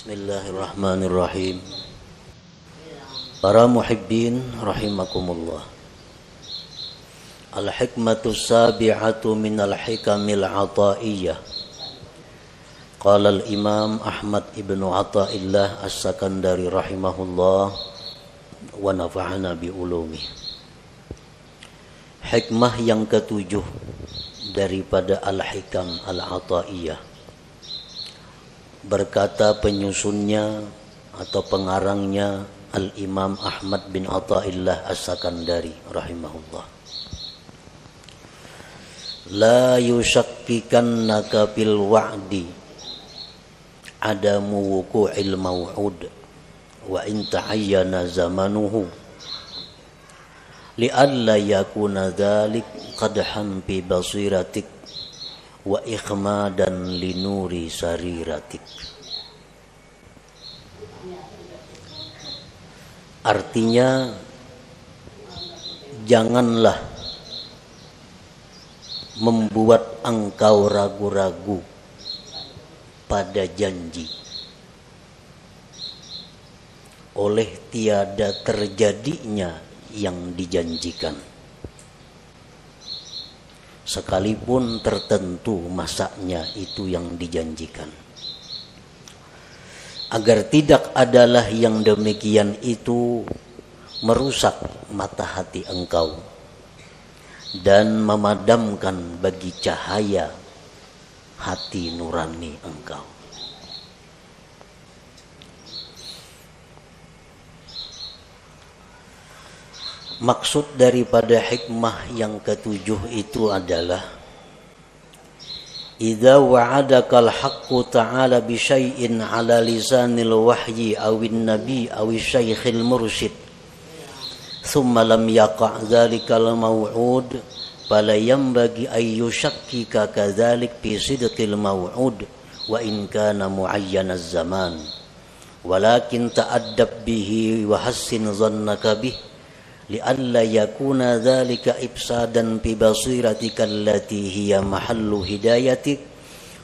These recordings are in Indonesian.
Bismillahirrahmanirrahim. Para muhibbin rahimakumullah. Al-hikmatu sabi'atu minal hikamil ataiyah. Qala al-imam Ahmad ibn Athaillah as-Sakandari rahimahullah wa nafa'ana bi ulumi. Hikmah yang ketujuh daripada al-hikam al-ataiyah. Berkata penyusunnya atau pengarangnya Al-Imam Ahmad bin Athaillah As-Sakandari rahimahullah. La yushakkikannaka bil wa'di adamu wuqu'il maw'ud wa in ta'ayyana zamanuhu li'alla yakuna dhalik qadhan bi basiratik wa ikhmadan linuri sariratik. Artinya, janganlah membuat engkau ragu-ragu pada janji oleh tiada terjadinya yang dijanjikan, sekalipun tertentu masanya itu yang dijanjikan, agar tidak adalah yang demikian itu merusak mata hati engkau dan memadamkan bagi cahaya hati nurani engkau. Maksud daripada hikmah yang ketujuh itu adalah idza wa'adakal haqqu ta'ala bi syai'in 'ala lisanil wahyi awin nabi awi syaikhil mursyid thumma lam yaqa' dzalikal maw'ud fala yanbaghi ay yushakkika kadzalik fi sidqil maw'ud wa in kana mu'ayyanaz zaman walakin ta'addab bihi wa hassin dhannaka bihi li'alla yakuna dzalika ifsadan bi basiratika allati hiya mahallu hidayatik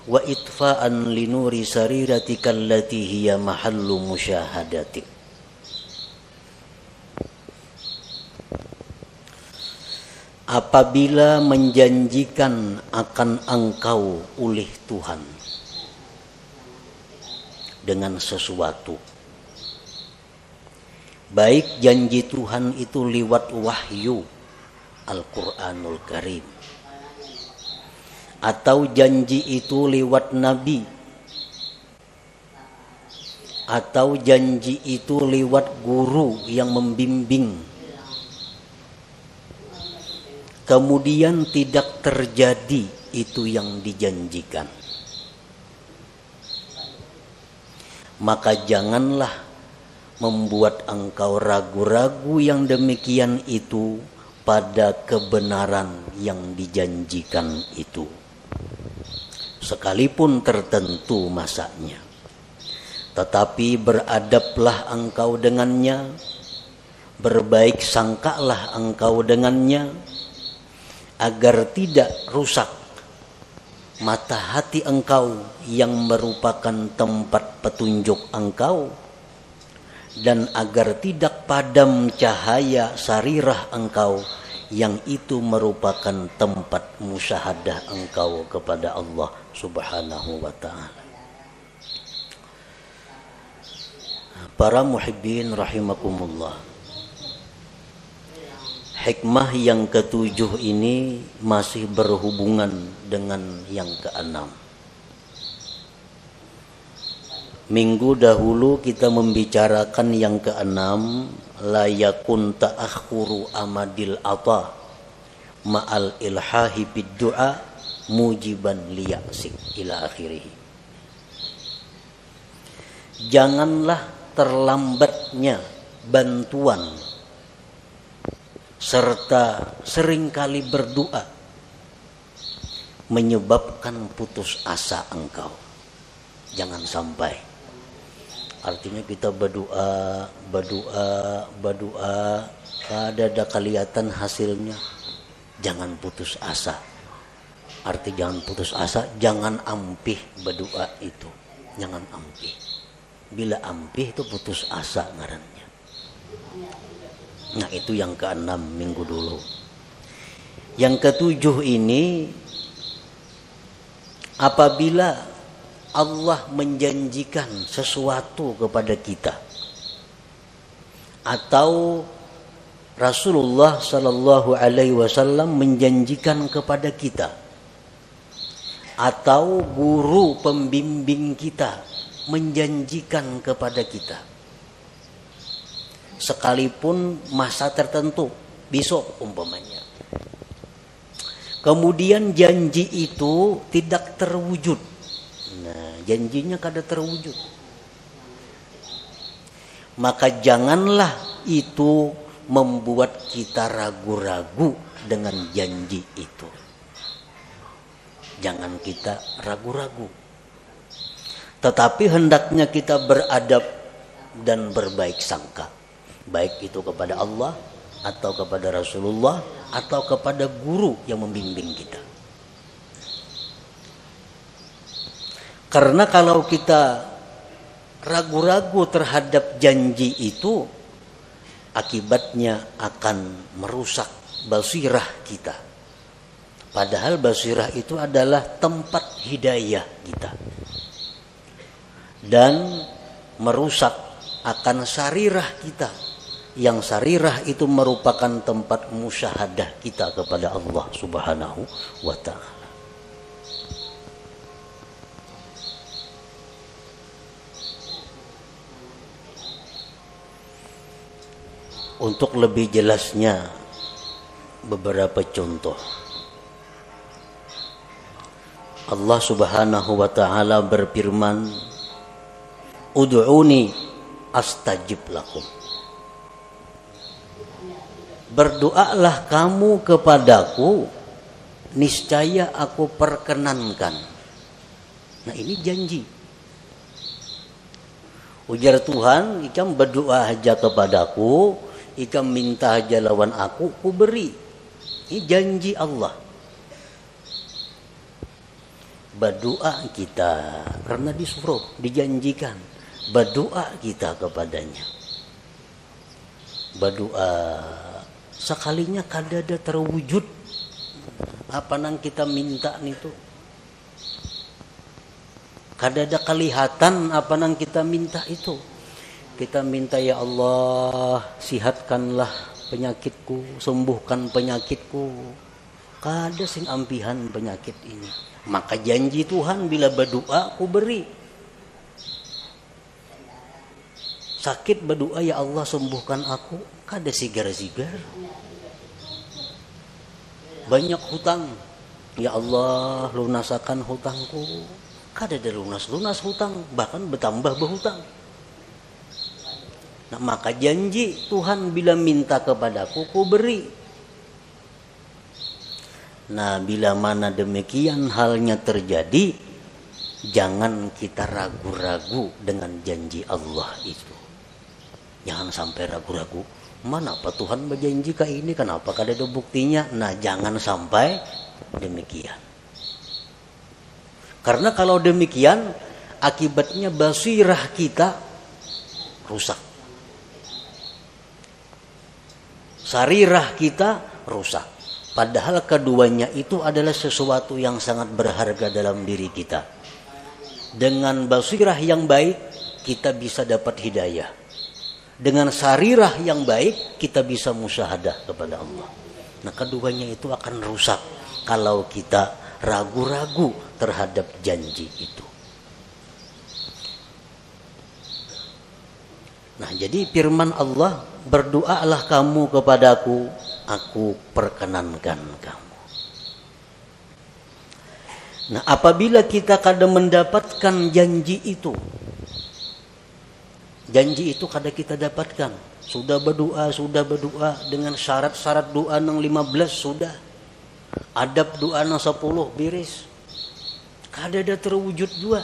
wa itfa'an li nuri sariratika allati hiya mahallu musyahadatik. Apabila menjanjikan akan engkau oleh Tuhan dengan sesuatu, baik janji Tuhan itu lewat wahyu Al-Quranul Karim, atau janji itu lewat Nabi, atau janji itu lewat guru yang membimbing, kemudian tidak terjadi itu yang dijanjikan, maka janganlah membuat engkau ragu-ragu yang demikian itu pada kebenaran yang dijanjikan itu, sekalipun tertentu masanya. Tetapi beradablah engkau dengannya, berbaik sangkalah engkau dengannya, agar tidak rusak mata hati engkau yang merupakan tempat petunjuk engkau, dan agar tidak padam cahaya sarirah engkau yang itu merupakan tempat musyahadah engkau kepada Allah Subhanahu wa ta'ala. Para muhibbin rahimakumullah, hikmah yang ketujuh ini masih berhubungan dengan yang keenam. Minggu dahulu kita membicarakan yang keenam, la yakun ta'akhuru amadil ata ma'al ilhahi bid du'a mujiban liya'sik ila akhirih. Janganlah terlambatnya bantuan serta seringkali berdoa menyebabkan putus asa engkau. Jangan sampai. Artinya kita berdoa, ada kelihatan hasilnya, jangan putus asa. Arti jangan putus asa, jangan ampih berdoa itu, jangan ampih. Bila ampih itu putus asa ngarannya. Nah itu yang ke-6 minggu dulu. Yang ke-7 ini, apabila Allah menjanjikan sesuatu kepada kita, atau Rasulullah Sallallahu Alaihi Wasallam menjanjikan kepada kita, atau guru pembimbing kita menjanjikan kepada kita, sekalipun masa tertentu, besok umpamanya, kemudian janji itu tidak terwujud. Nah, janjinya kada terwujud, maka janganlah itu membuat kita ragu-ragu dengan janji itu. Jangan kita ragu-ragu, tetapi hendaknya kita beradab dan berbaik sangka, baik itu kepada Allah atau kepada Rasulullah atau kepada guru yang membimbing kita. Karena kalau kita ragu-ragu terhadap janji itu, akibatnya akan merusak basirah kita. Padahal basirah itu adalah tempat hidayah kita. Dan merusak akan sarirah kita. Yang sarirah itu merupakan tempat musyahadah kita kepada Allah Subhanahu wa ta'ala. Untuk lebih jelasnya beberapa contoh. Allah Subhanahu wa ta'ala berfirman, Ud'uni astajib lakum. Berdoalah kamu kepadaku, niscaya aku perkenankan. Nah ini janji. Ujar Tuhan, ikam berdoa aja kepadaku, ikam minta aja lawan aku, ku beri. Ini janji Allah. Berdoa kita, karena disuruh, dijanjikan. Berdoa kita kepadanya. Berdoa sekalinya kadada terwujud apa nang kita minta itu. Kadada kelihatan apa nang kita minta itu. Kita minta, ya Allah, sihatkanlah penyakitku, sembuhkan penyakitku. Kada sing ampihan penyakit ini. Maka janji Tuhan bila berdoa ku beri. Sakit berdoa, ya Allah sembuhkan aku, kada sigar-sigar. Banyak hutang, ya Allah lunasakan hutangku, kada ada lunas hutang, bahkan bertambah berhutang. Nah maka janji Tuhan bila minta kepadaku ku beri. Nah bila mana demikian halnya terjadi, jangan kita ragu-ragu dengan janji Allah itu. Jangan sampai ragu-ragu, mana apa Tuhan berjanji ke ini, kenapa kada ada buktinya. Nah jangan sampai demikian. Karena kalau demikian akibatnya basirah kita rusak, sarirah kita rusak. Padahal keduanya itu adalah sesuatu yang sangat berharga dalam diri kita. Dengan basirah yang baik kita bisa dapat hidayah. Dengan sarirah yang baik kita bisa musyahadah kepada Allah. Nah keduanya itu akan rusak kalau kita ragu-ragu terhadap janji itu. Nah jadi firman Allah, berdoalah kamu kepadaku, aku perkenankan kamu. Nah apabila kita kadang mendapatkan janji itu kada kita dapatkan. Sudah berdoa dengan syarat-syarat doa nang 15 sudah. Adab doa nang 10 beres. Kada ada terwujud dua.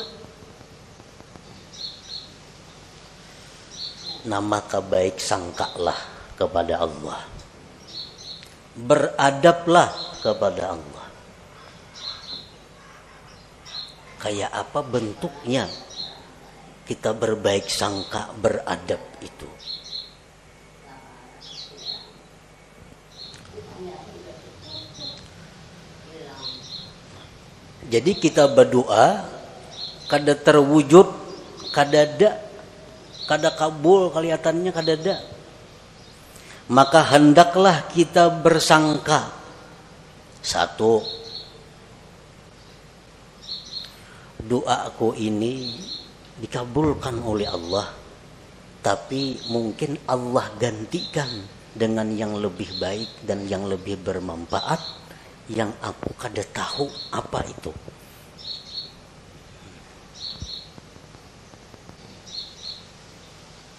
Nah maka baik sangkalah kepada Allah. Beradablah kepada Allah. Kayak apa bentuknya? kita berbaik sangka, beradab itu. Jadi kita berdoa kada terwujud, kada kabul kelihatannya kadada. Maka hendaklah kita bersangka. Satu, doaku ini dikabulkan oleh Allah, tapi mungkin Allah gantikan dengan yang lebih baik dan yang lebih bermanfaat yang aku kada tahu apa itu.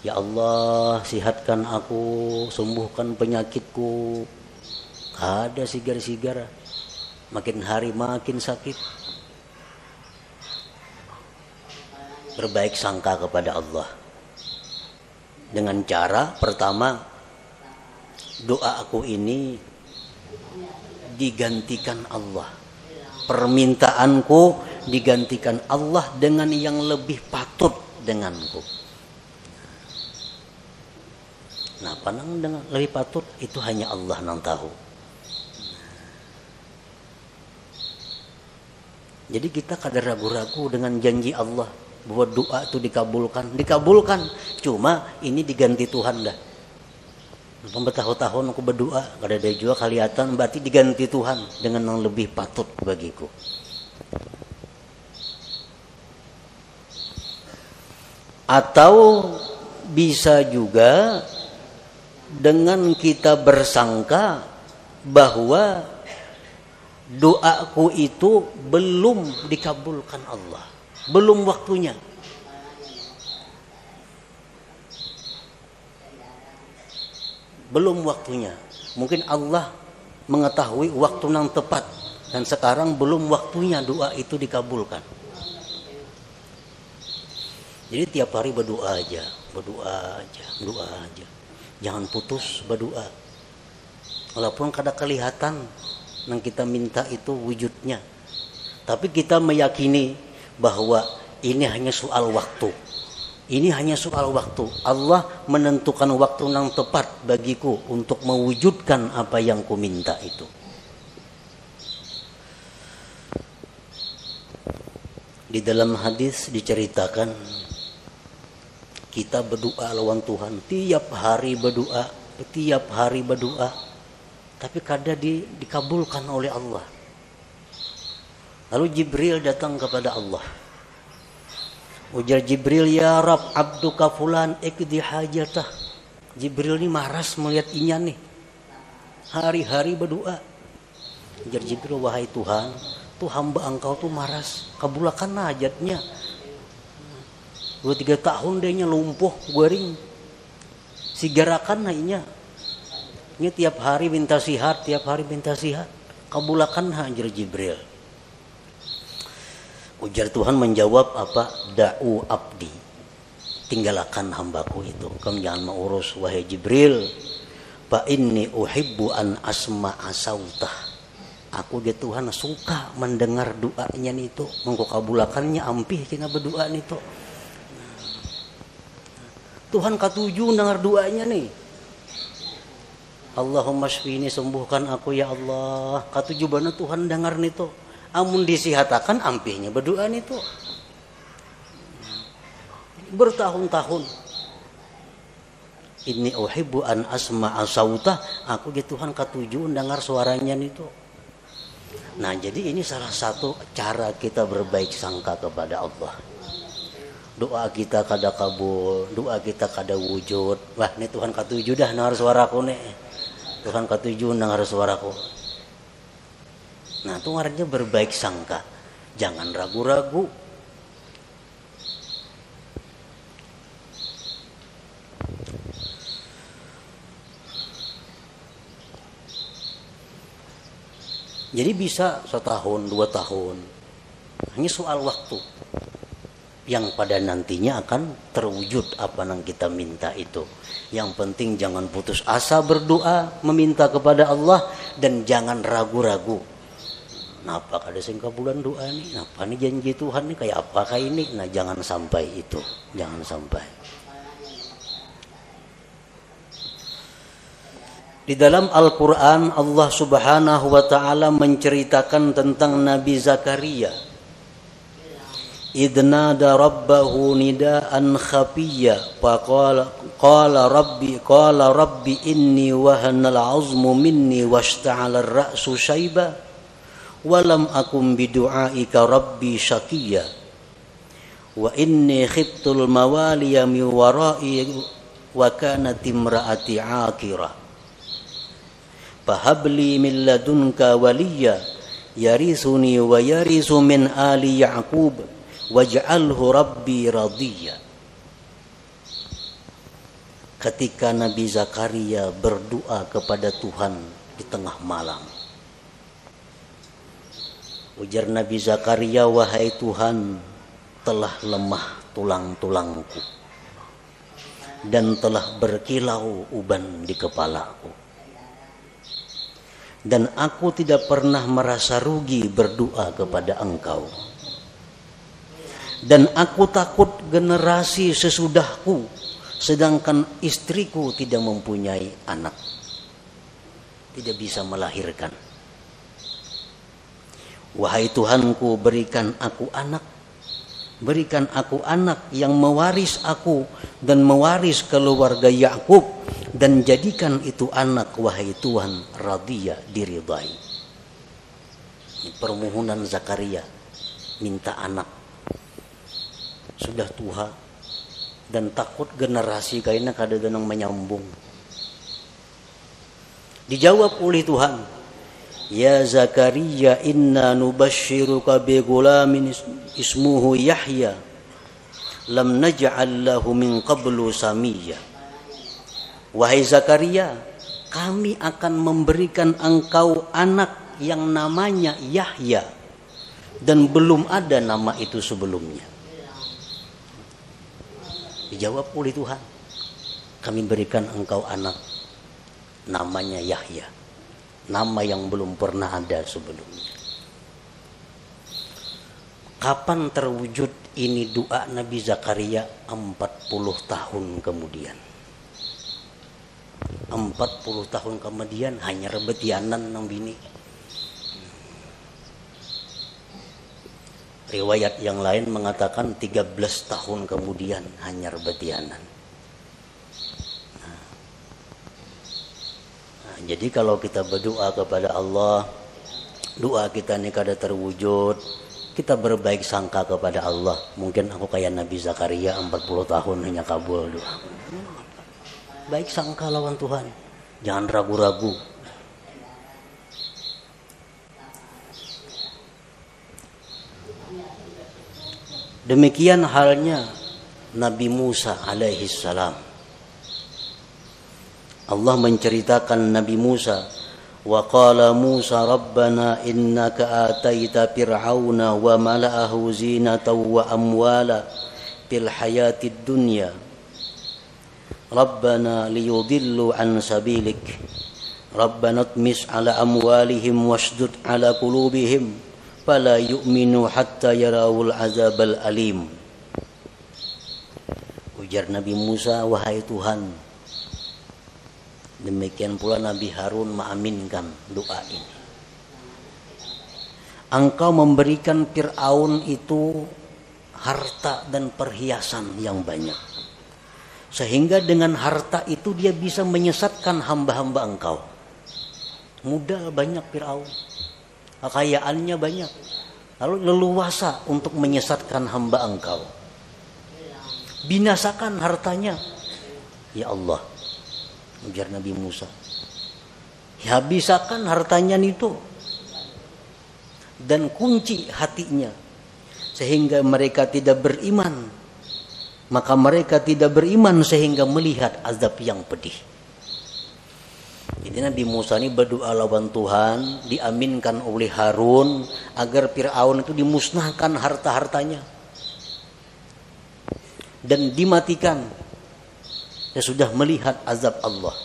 Ya Allah, sihatkan aku, sembuhkan penyakitku. Ada sigar-sigar, makin hari makin sakit. Berbaik sangka kepada Allah dengan cara pertama, doa aku ini digantikan Allah, permintaanku digantikan Allah dengan yang lebih patut denganku. Nah, panang dengan lebih patut itu hanya Allah yang tahu. Jadi kita kada ragu-ragu dengan janji Allah bahwa doa itu dikabulkan. Cuma ini diganti Tuhan dah. Bertahun-tahun aku berdoa, kada ada juga kelihatan, berarti diganti Tuhan dengan yang lebih patut bagiku. Atau bisa juga dengan kita bersangka bahwa doaku itu belum dikabulkan Allah, belum waktunya. Belum waktunya. Mungkin Allah mengetahui waktu yang tepat dan sekarang belum waktunya doa itu dikabulkan. Jadi tiap hari berdoa aja. Jangan putus berdoa. Walaupun kada kelihatan yang kita minta itu wujudnya, tapi kita meyakini bahwa ini hanya soal waktu. Ini hanya soal waktu. Allah menentukan waktu yang tepat bagiku untuk mewujudkan apa yang ku minta itu. Di dalam hadis diceritakan kita berdoa lawan Tuhan, tiap hari berdoa, tapi kadang dikabulkan oleh Allah. Lalu Jibril datang kepada Allah. Ujar Jibril, ya Rab, abduka fulan ikdi hajatah. Jibril ini maras melihat inya nih, hari-hari berdoa. Ujar Jibril, wahai Tuhan, tuh hamba engkau tuh maras, kabulkan hajatnya. 2-3 tahun dia lumpuh, guring, sigarakan inya. Ini tiap hari minta sihat, kabulkan hajar Jibril. Ujar Tuhan menjawab apa? Da'u abdi, tinggalkan hambaku itu, kamu jangan mengurus wahai Jibril. Fa inni uhibbu an asma'a sautah. Aku dia Tuhan suka mendengar doanya itu, mengkabulakannya ampih kena berdoa itu. Tuhan katuju dengar doanya nih. Allahumma shfini, sembuhkan aku ya Allah. Katuju bana Tuhan dengar nito. Amun disihatakan ampihnya berdoa nito. Bertahun-tahun. Inni uhibbu an asma'a sautah. Aku ya Tuhan katuju dengar suaranya nito. Nah, jadi ini salah satu cara kita berbaik sangka kepada Allah. Doa kita kada kabul, doa kita kada wujud. Wah, ini Tuhan katuju dah dengar suaraku nih. Tuhan katuju dengar suaraku. Nah, itu artinya berbaik sangka. Jangan ragu-ragu. Jadi bisa 1 tahun, 2 tahun. Hanya soal waktu. Yang pada nantinya akan terwujud apa yang kita minta itu. Yang penting jangan putus asa berdoa, meminta kepada Allah, dan jangan ragu-ragu. Napa kada sing kabulan doa nih? Napa nih janji Tuhan nih kayak apakah ini? Nah, jangan sampai itu, jangan sampai. Di dalam Al-Quran Allah Subhanahu wa Ta'ala menceritakan tentang Nabi Zakaria. Idnada rabbahu nidaan khafiyya qala rabbi inni wahanal azmu minni washta'ala ar-ra'su shayba walam akum bidu'aika rabbi syaqiyya wa inni khiftul mawaliya min wara'i wa kanat imra'ati 'aqira fahabli min ladunka waliyya yarisuni wa yarisu min ali ya'qub waj'alhu rabbi radiyya. Ketika Nabi Zakaria berdoa kepada Tuhan di tengah malam, ujar Nabi Zakaria, wahai Tuhan, telah lemah tulang-tulangku dan telah berkilau uban di kepalaku, dan aku tidak pernah merasa rugi berdoa kepada Engkau. Dan aku takut generasi sesudahku, sedangkan istriku tidak mempunyai anak, tidak bisa melahirkan. Wahai Tuhanku, berikan aku anak yang mewaris aku dan mewaris keluarga Yakub, dan jadikan itu anak, wahai Tuhan, radiyah, diridai. Ini permohonan Zakaria, minta anak. Sudah tua dan takut generasi kayaknya kada denang menyambung. Dijawab oleh Tuhan, ya Zakaria, inna nubashiruka bi gulamin ismuhu Yahya lam naj'al lahu min qablu samiyya. Wahai Zakaria, kami akan memberikan engkau anak yang namanya Yahya, dan belum ada nama itu sebelumnya. Dijawab oleh Tuhan, kami berikan engkau anak namanya Yahya, nama yang belum pernah ada sebelumnya. Kapan terwujud ini doa Nabi Zakaria? 40 tahun kemudian. 40 tahun kemudian hanya rebetianan nang bini. Riwayat yang lain mengatakan 13 tahun kemudian hanya rebetianan. Nah, jadi kalau kita berdoa kepada Allah, doa kita ini kada terwujud, kita berbaik sangka kepada Allah. Mungkin aku kayak Nabi Zakaria 40 tahun hanya kabul doa. Baik sangka lawan Tuhan, jangan ragu-ragu. Demikian halnya Nabi Musa alaihi salam. Allah menceritakan Nabi Musa, wa qala Musa rabbana innaka ataita fir'auna wa mala'ahu zinatan wa amwala fil hayatid dunya rabbana liyudillu an sabilik rabbana tmis ala amwalihim washdud ala qulubihim fala yu'minu hatta yarawul azabal alim. Ujar Nabi Musa, wahai Tuhan. Demikian pula Nabi Harun mengaminkan doa ini. Engkau memberikan Fir'aun itu harta dan perhiasan yang banyak, sehingga dengan harta itu dia bisa menyesatkan hamba-hamba engkau. Modal banyak Fir'aun, kekayaannya banyak, lalu leluasa untuk menyesatkan hamba engkau. Binasakan hartanya, ya Allah, ujar Nabi Musa. Ya, bisakan hartanya itu dan kunci hatinya sehingga mereka tidak beriman. Maka mereka tidak beriman sehingga melihat azab yang pedih. Jadi Nabi Musa ini berdoa lawan Tuhan, diaminkan oleh Harun agar Fir'aun itu dimusnahkan harta-hartanya dan dimatikan. Dia sudah melihat azab Allah.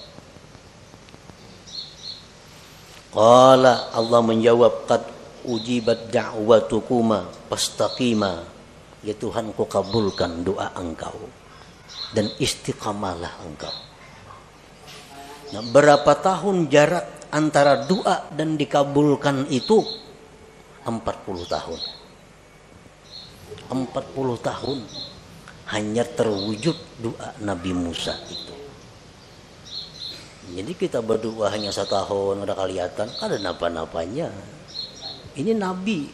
Qala, Allah menjawab, qad ujibat da'watukuma fastaqima. Ya Tuhan, ku kabulkan doa engkau dan istiqamalah engkau. Nah, berapa tahun jarak antara doa dan dikabulkan itu? 40 tahun. 40 tahun hanya terwujud doa Nabi Musa itu. Jadi kita berdoa hanya setahun udah kelihatan, ada napa-napanya. Ini Nabi,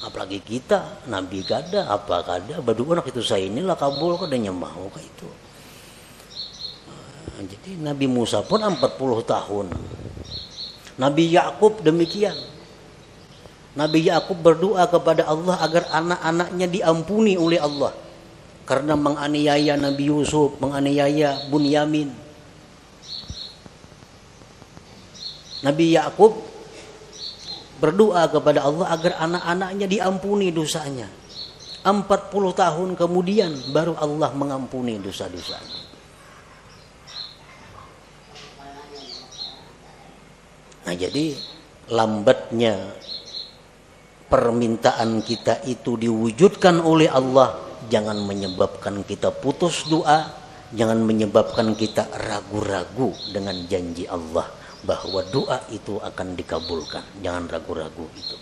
apalagi kita Nabi kada apa kada berdoa nak itu saya inilah kabul kadanya mau kayak itu. Jadi Nabi Musa pun 40 tahun. Nabi Yakub demikian. Nabi Yakub berdoa kepada Allah agar anak-anaknya diampuni oleh Allah karena menganiaya Nabi Yusuf, menganiaya Bunyamin. Nabi Yakub berdoa kepada Allah agar anak-anaknya diampuni dosanya. 40 tahun kemudian baru Allah mengampuni dosa-dosanya. Nah, jadi lambatnya permintaan kita itu diwujudkan oleh Allah jangan menyebabkan kita putus doa, jangan menyebabkan kita ragu-ragu dengan janji Allah bahwa doa itu akan dikabulkan. Jangan ragu-ragu itu.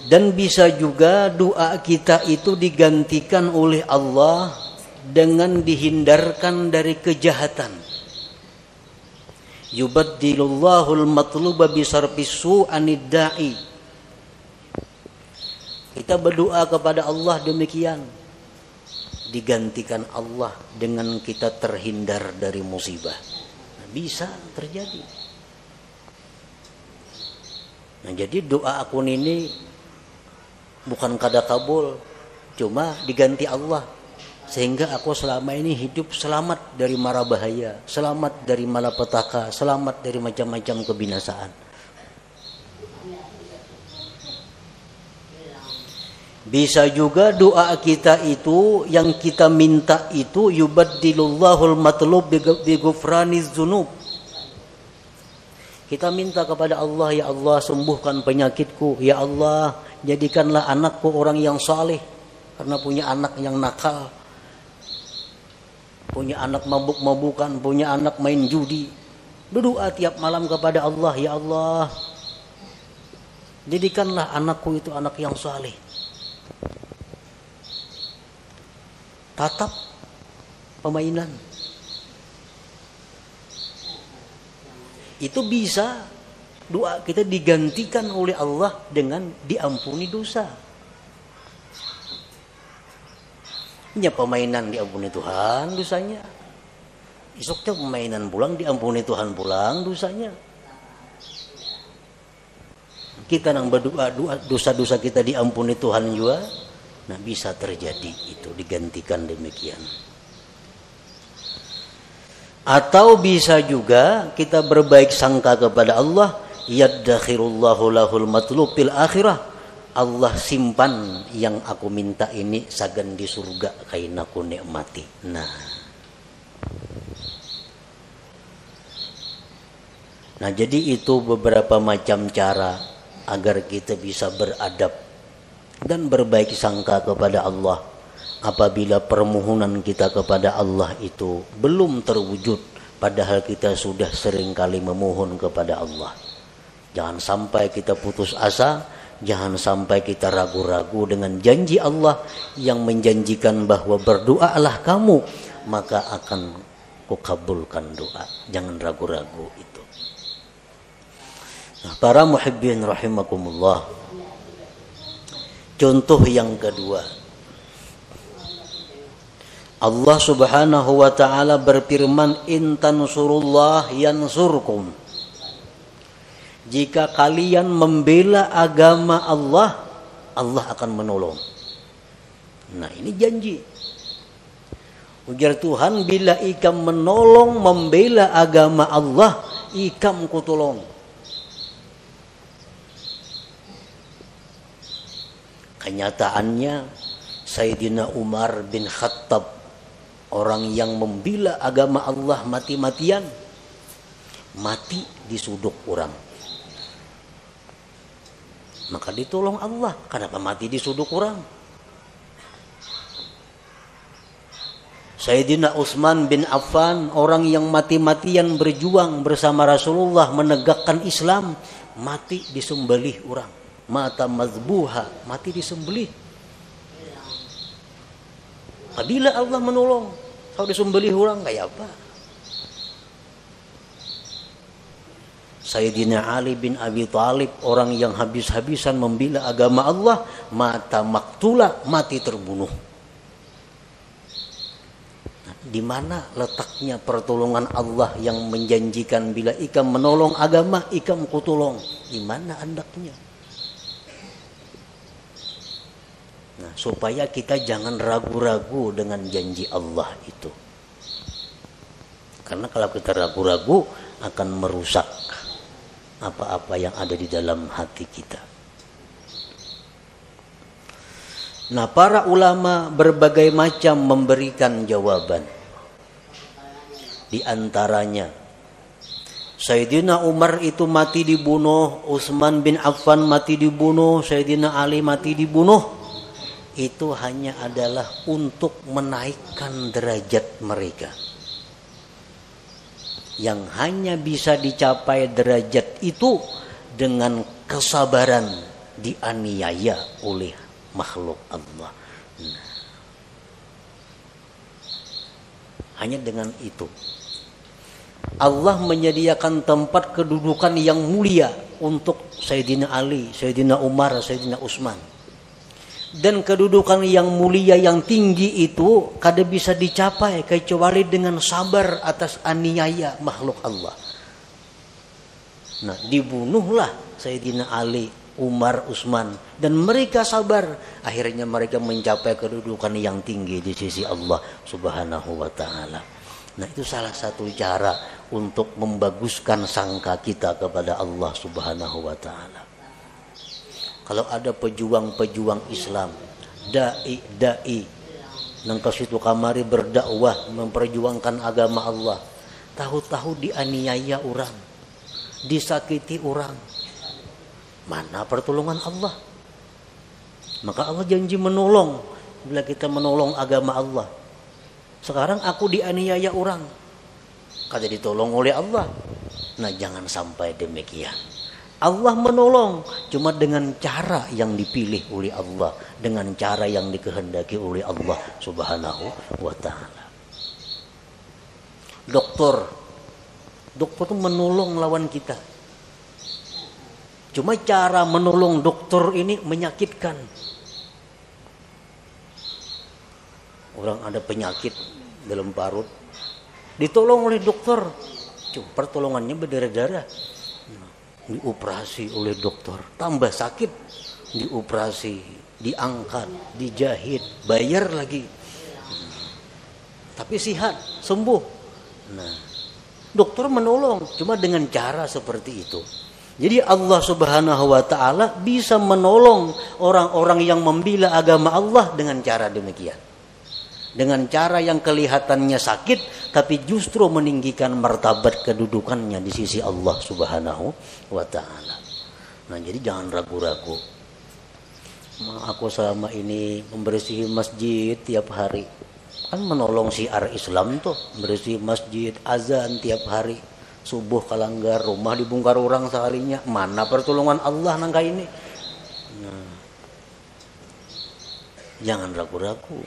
Dan bisa juga doa kita itu digantikan oleh Allah dengan dihindarkan dari kejahatan. Yubaddilullahu al-matluba bisarfis su'anid da'i. Kita berdoa kepada Allah demikian, digantikan Allah dengan kita terhindar dari musibah. Nah, bisa terjadi. Nah, jadi doa akun ini bukan kada kabul, cuma diganti Allah sehingga aku selama ini hidup selamat dari mara bahaya, selamat dari malapetaka, selamat dari macam-macam kebinasaan. Bisa juga doa kita itu yang kita minta itu yubaddilullahu al-matlub bi ghufraniz dzunub. Kita minta kepada Allah, ya Allah sembuhkan penyakitku, ya Allah jadikanlah anakku orang yang saleh karena punya anak yang nakal, punya anak mabuk-mabukan, punya anak main judi. Berdoa tiap malam kepada Allah, ya Allah jadikanlah anakku itu anak yang saleh. Tatap pemainan itu bisa doa kita digantikan oleh Allah dengan diampuni dosa. Ya pemainan diampuni Tuhan dosanya, esoknya pemainan pulang diampuni Tuhan pulang dosanya. Kita nang berdoa dosa-dosa kita diampuni Tuhan juga. Nah, bisa terjadi itu digantikan demikian. Atau bisa juga kita berbaik sangka kepada Allah, yaddakhirullahu lahul matlub fil akhirah. Allah simpan yang aku minta ini sagan di surga kain aku nikmati. Nah, jadi itu beberapa macam cara agar kita bisa beradab dan berbaik sangka kepada Allah apabila permohonan kita kepada Allah itu belum terwujud padahal kita sudah sering kali memohon kepada Allah. Jangan sampai kita putus asa, jangan sampai kita ragu-ragu dengan janji Allah yang menjanjikan bahwa berdoalah kamu maka akan kukabulkan doa. Jangan ragu-ragu itu. Nah, para muhibbin rahimakumullah, contoh yang kedua, Allah subhanahu wa ta'ala berfirman, in tansurullah yansurkum. Jika kalian membela agama Allah, Allah akan menolong. Nah, ini janji. Ujar Tuhan, bila ikam menolong membela agama Allah, ikam kutolong. Kenyataannya Sayyidina Umar bin Khattab, orang yang membela agama Allah mati-matian, mati di suduk orang. Maka ditolong Allah. Kenapa mati di suduk orang? Sayyidina Utsman bin Affan, orang yang mati-matian berjuang bersama Rasulullah menegakkan Islam, mati disembelih orang. Mata mazbuha, mati disembelih. Apabila Allah menolong, kalau disembelih orang kayak apa? Sayyidina Ali bin Abi Thalib, orang yang habis-habisan membela agama Allah, mata maktula, mati terbunuh. Nah, di mana letaknya pertolongan Allah yang menjanjikan bila ikam menolong agama, ikam kutolong? Di mana andaknya? Nah, supaya kita jangan ragu-ragu dengan janji Allah itu. Karena kalau kita ragu-ragu akan merusak apa-apa yang ada di dalam hati kita. Nah, para ulama berbagai macam memberikan jawaban. Di antaranya, Sayyidina Umar itu mati dibunuh, Utsman bin Affan mati dibunuh, Sayyidina Ali mati dibunuh. Itu hanya adalah untuk menaikkan derajat mereka. Yang hanya bisa dicapai derajat itu dengan kesabaran dianiaya oleh makhluk Allah. Nah, hanya dengan itu Allah menyediakan tempat kedudukan yang mulia untuk Sayyidina Ali, Sayyidina Umar, Sayyidina Utsman. Dan kedudukan yang mulia yang tinggi itu kada bisa dicapai kecuali dengan sabar atas aniaya makhluk Allah. Nah, dibunuhlah Sayyidina Ali, Umar, Utsman, dan mereka sabar. Akhirnya mereka mencapai kedudukan yang tinggi di sisi Allah Subhanahu wa ta'ala. Nah, itu salah satu cara untuk membaguskan sangka kita kepada Allah Subhanahu wa ta'ala. Kalau ada pejuang-pejuang Islam, dai nang ke situ kamari berdakwah memperjuangkan agama Allah, tahu-tahu dianiaya orang, disakiti orang, mana pertolongan Allah? Maka Allah janji menolong bila kita menolong agama Allah. Sekarang aku dianiaya orang, kada ditolong oleh Allah. Nah, jangan sampai demikian. Allah menolong cuma dengan cara yang dipilih oleh Allah, dengan cara yang dikehendaki oleh Allah Subhanahu wa ta'ala. Dokter itu menolong lawan kita. Cuma cara menolong dokter ini menyakitkan. Orang ada penyakit dalam parut, ditolong oleh dokter, cuma pertolongannya berdarah-darah. Dioperasi oleh dokter, tambah sakit, dioperasi, diangkat, dijahit, bayar lagi, tapi sihat, sembuh. Nah, dokter menolong cuma dengan cara seperti itu. Jadi Allah Subhanahu wa ta'ala bisa menolong orang-orang yang membela agama Allah dengan cara demikian. Dengan cara yang kelihatannya sakit, tapi justru meninggikan martabat kedudukannya di sisi Allah Subhanahu wa ta'ala. Nah, jadi jangan ragu-ragu. Aku selama ini membersihi masjid tiap hari, kan menolong syiar Islam tuh, bersih masjid, azan tiap hari, subuh kalanggar, rumah dibongkar orang sekalinya. Mana pertolongan Allah nangka ini? Nah, jangan ragu-ragu.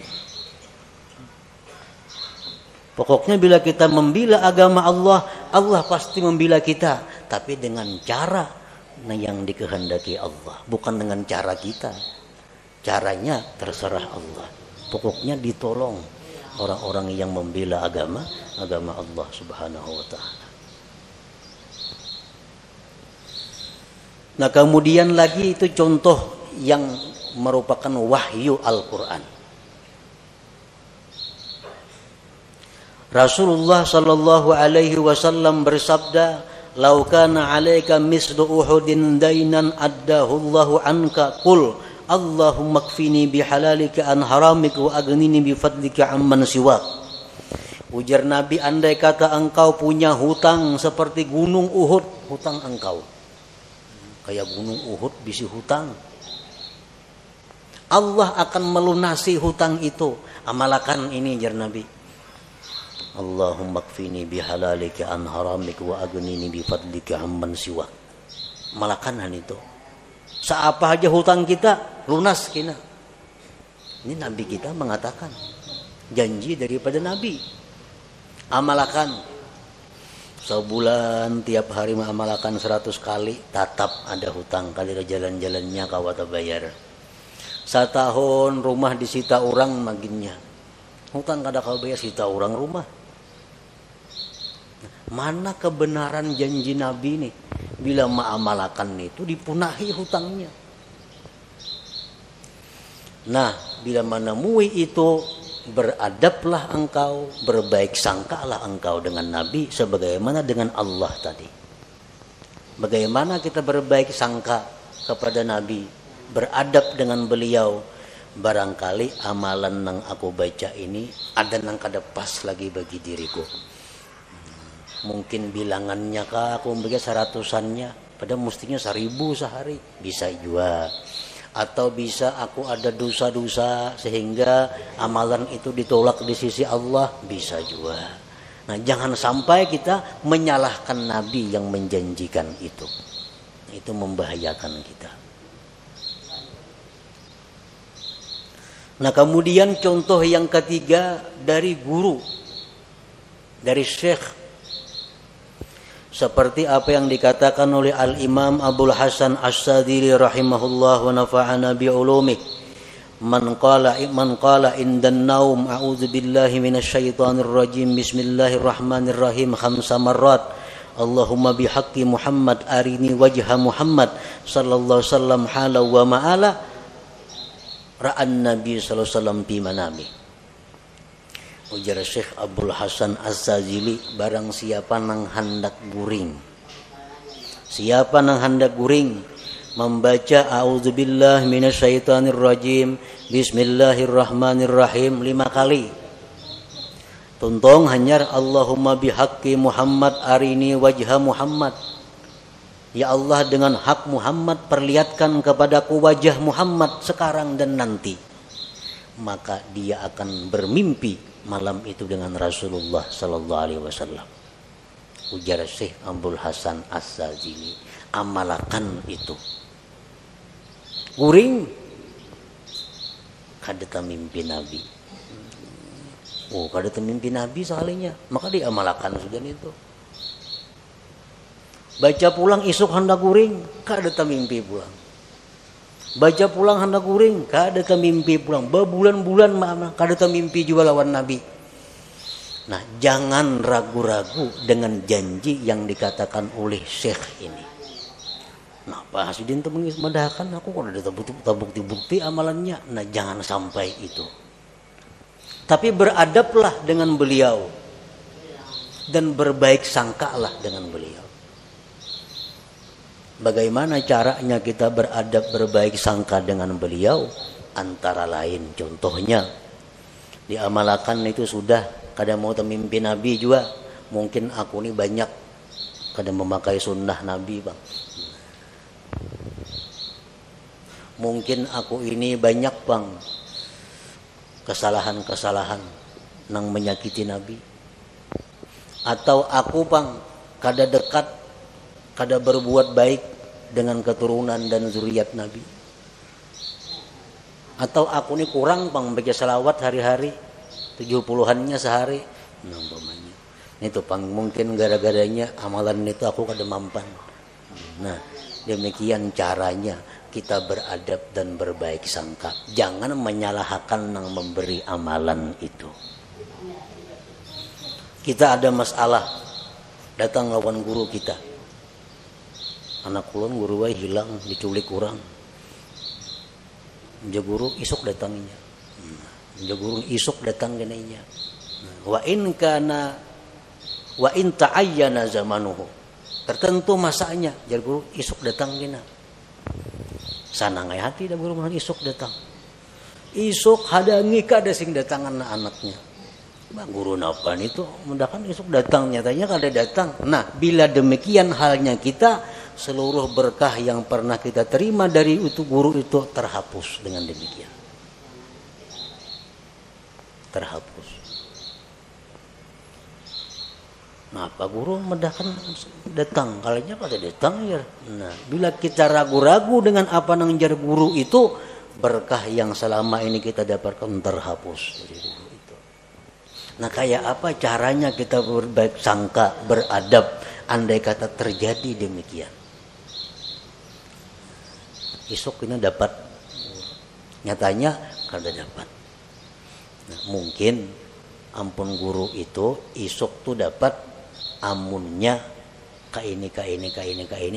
Pokoknya bila kita membela agama Allah, Allah pasti membela kita, tapi dengan cara yang dikehendaki Allah, bukan dengan cara kita. Caranya terserah Allah. Pokoknya ditolong orang-orang yang membela agama Allah Subhanahu wa ta'ala. Nah, kemudian lagi itu contoh yang merupakan wahyu Al-Quran. Rasulullah sallallahu alaihi wasallam bersabda, "Lau kana 'alaika mislu Uhudin dainan addahu Allahu anka, qul Allahumma kfini bihalalika an haramika wa aghnini bifadlika amman siwak." Ujar Nabi, andai kata engkau punya hutang seperti gunung Uhud, hutang engkau kayak gunung Uhud bisi hutang, Allah akan melunasi hutang itu. Amalkan ini, jar Nabi. Allahumma kfini bihalalika an haramik wa aghnini bifadlika amman siwak. Malakan itu. Seapa aja hutang kita lunas kina. Ini Nabi kita mengatakan, janji daripada Nabi. Amalkan sebulan tiap hari mengamalkan 100 kali, tetap ada hutang kali jalan-jalannya kawata bayar. Setahun rumah disita orang maginnya, hutang kada kau bayar, sita orang rumah. Mana kebenaran janji Nabi nih? Bila mengamalkan itu dipunahi hutangnya. Nah, bila menemui itu, beradablah engkau, berbaik sangkalah engkau dengan Nabi sebagaimana dengan Allah tadi. Bagaimana kita berbaik sangka kepada Nabi, beradab dengan beliau. Barangkali amalan yang aku baca ini ada yang kada pas lagi bagi diriku. Mungkin bilangannya kah aku membaca 100-annya, padahal mestinya 1000 sehari, bisa juga. Atau bisa aku ada dosa-dosa sehingga amalan itu ditolak di sisi Allah, bisa juga. Nah, jangan sampai kita menyalahkan Nabi yang menjanjikan itu. Itu membahayakan kita. Nah, kemudian contoh yang ketiga dari guru, dari syekh, seperti apa yang dikatakan oleh Al-Imam Abdul Hasan As-Sadili rahimahullah wa nafa'ana bi'ulumih. Man qala indan naum a'udzu billahi minasyaitonir rajim bismillahirrahmanirrahim 5 marrat. Allahumma bihaqqi Muhammad arini wajha Muhammad sallallahu alaihi wasallam hala wa ma'ala ra'an Nabi sallallahu alaihi wasallam fi manami. Ujar Syekh Abdul Hasan Az-Zazili, barang siapa nang hendak guring, siapa nang hendak guring membaca a'udzubillahi minasyaitonirrajim bismillahirrahmanirrahim 5 kali, tuntong hanyar Allahumma bihaqqi Muhammad arini wajha Muhammad, ya Allah dengan hak Muhammad perlihatkan kepadaku wajah Muhammad sekarang dan nanti, maka dia akan bermimpi malam itu dengan Rasulullah sallallahu alaihi wasallam. Ujar Syekh Abdul Hasan As-Sazili, amalkan itu. Guring kada mimpi Nabi. Oh, kada mimpi Nabi soalnya, maka diamalkan sudah itu. Baca pulang isuk hendak guring, kada mimpi pulang. Baca pulang hendak guring, kada mimpi pulang. Berbulan-bulan kada mimpi juga lawan Nabi. Nah, jangan ragu-ragu dengan janji yang dikatakan oleh Syekh ini. Nah, Pak Hasidin itu mendahkan aku kalau ada bukti-bukti amalannya. Nah, jangan sampai itu. Tapi beradablah dengan beliau dan berbaik sangkalah dengan beliau. Bagaimana caranya kita beradab berbaik sangka dengan beliau? Antara lain contohnya diamalkan itu sudah, kada mau mimpi Nabi juga. Mungkin aku ini banyak kada memakai sunnah Nabi, bang. Mungkin aku ini banyak, bang, kesalahan-kesalahan yang menyakiti Nabi. Atau aku, bang, kada dekat, kada berbuat baik dengan keturunan dan zuriat Nabi. Atau aku ini kurang, bang, baca salawat hari-hari 70-annya sehari. Nah, umpamanya itu, bang, mungkin gara-garanya amalan itu aku kada mampan. Nah, demikian caranya kita beradab dan berbaik sangka. Jangan menyalahkan yang memberi amalan itu. Kita ada masalah, datang lawan guru kita. Anak kulon guru wae hilang, diculik kurang. Ja guru isuk datangnya. Ja guru isuk datang genainya. Wa in ta'ayyana zamanuhu. Tertentu masanya, jar guru isuk datang gena. Sanangai hati da guru mun isuk datang. Isuk hadangi kada sing datangan anaknya. Bang guru napan itu mudahkan esok datang, nyatanya kada datang. Nah, bila demikian halnya kita, seluruh berkah yang pernah kita terima dari itu guru itu terhapus dengan demikian. Terhapus. Nah, Pak Guru mudahkan datang, kalanya kada datang ya. Nah, bila kita ragu-ragu dengan apa nang jar guru itu, berkah yang selama ini kita dapatkan terhapus dari guru itu. Nah, kayak apa caranya kita berbaik sangka, beradab, andai kata terjadi demikian. Esok ini dapat, nyatanya kada dapat. Nah, mungkin ampun guru itu esok tuh dapat amunnya ka ini,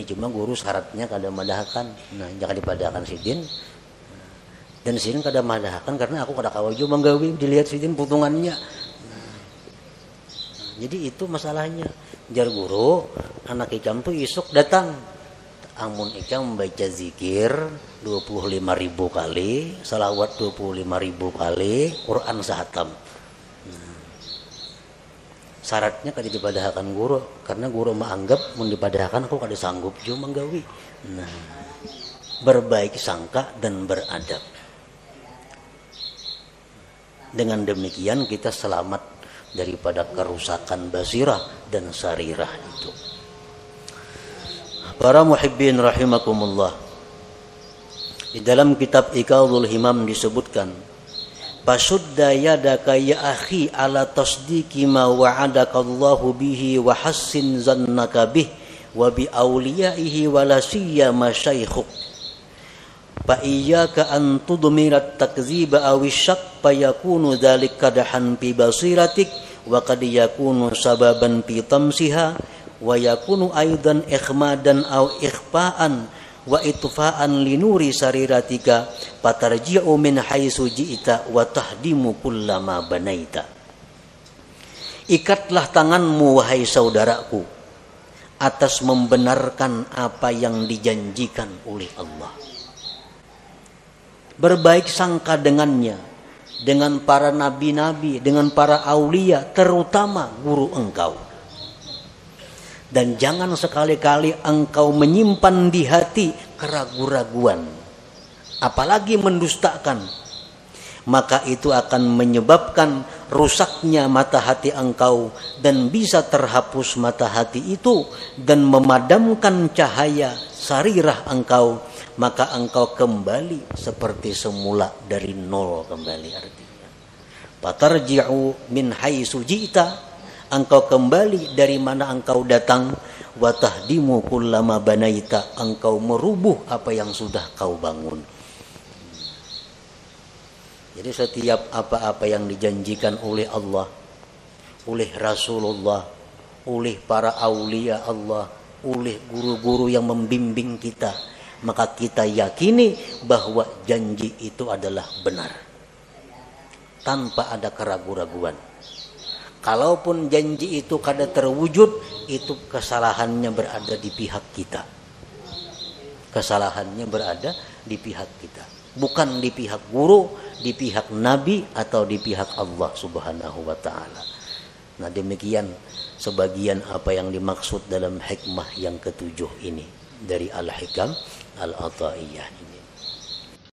cuma guru syaratnya kada madahkan. Nah, jangan dipadahkan sidin. Dan sidin kada madahkan karena aku kada kawaju manggawi dilihat sidin putungannya. Jadi itu masalahnya. Jar guru, anak ikam tuh isuk datang. Amun ikam membaca zikir 25.000 kali, salawat 25.000 kali, Quran sahatam. Syaratnya kada dipadahkan guru, karena guru menganggap mun dipadahkan aku kada sanggup jo manggawi. Nah, berbaik sangka dan beradab. Dengan demikian kita selamat daripada kerusakan basirah dan sarirah itu. Para muhibbin rahimakumullah, di dalam kitab Iqadul Himam disebutkan, "Pasudda yadaka ya akhi ala tasdiqi ma wa'adaka Allahu bihi wa hassin zannaka bih wa bi awliyaihi wa la siyama syaikhuk. Fa iyyaka an tudmira at-takdziba aw asy-syak fa yakunu dzalika kadahan fi basiratik wa qad yakunu sababan fi tamsiha wa yakunu aidan ikhmadan aw ikhfa'an wa itfa'an li nuri sariratika fatarji'u min haitsu ji'ta wa tahdimu kullama banaita." Ikatlah tanganmu wahai saudaraku atas membenarkan apa yang dijanjikan oleh Allah. Berbaik sangka dengannya, dengan para nabi-nabi, dengan para aulia, terutama guru engkau. Dan jangan sekali-kali engkau menyimpan di hati keraguan-raguan, apalagi mendustakan. Maka itu akan menyebabkan rusaknya mata hati engkau dan bisa terhapus mata hati itu dan memadamkan cahaya sarirah engkau. Maka engkau kembali seperti semula dari nol kembali artinya. Fatarji'u min haitsu ji'ta, engkau kembali dari mana engkau datang. Wa tahdimu kullama banaita, engkau merubuh apa yang sudah kau bangun. Jadi setiap apa-apa yang dijanjikan oleh Allah, oleh Rasulullah, oleh para aulia Allah, oleh guru-guru yang membimbing kita, maka kita yakini bahwa janji itu adalah benar tanpa ada keraguan-raguan. Kalaupun janji itu kada terwujud, itu kesalahannya berada di pihak kita. Kesalahannya berada di pihak kita, bukan di pihak guru, di pihak nabi atau di pihak Allah Subhanahu wa taala. Nah, demikian sebagian apa yang dimaksud dalam hikmah yang ketujuh ini dari Al-Hikam Al-Ataiyah ini.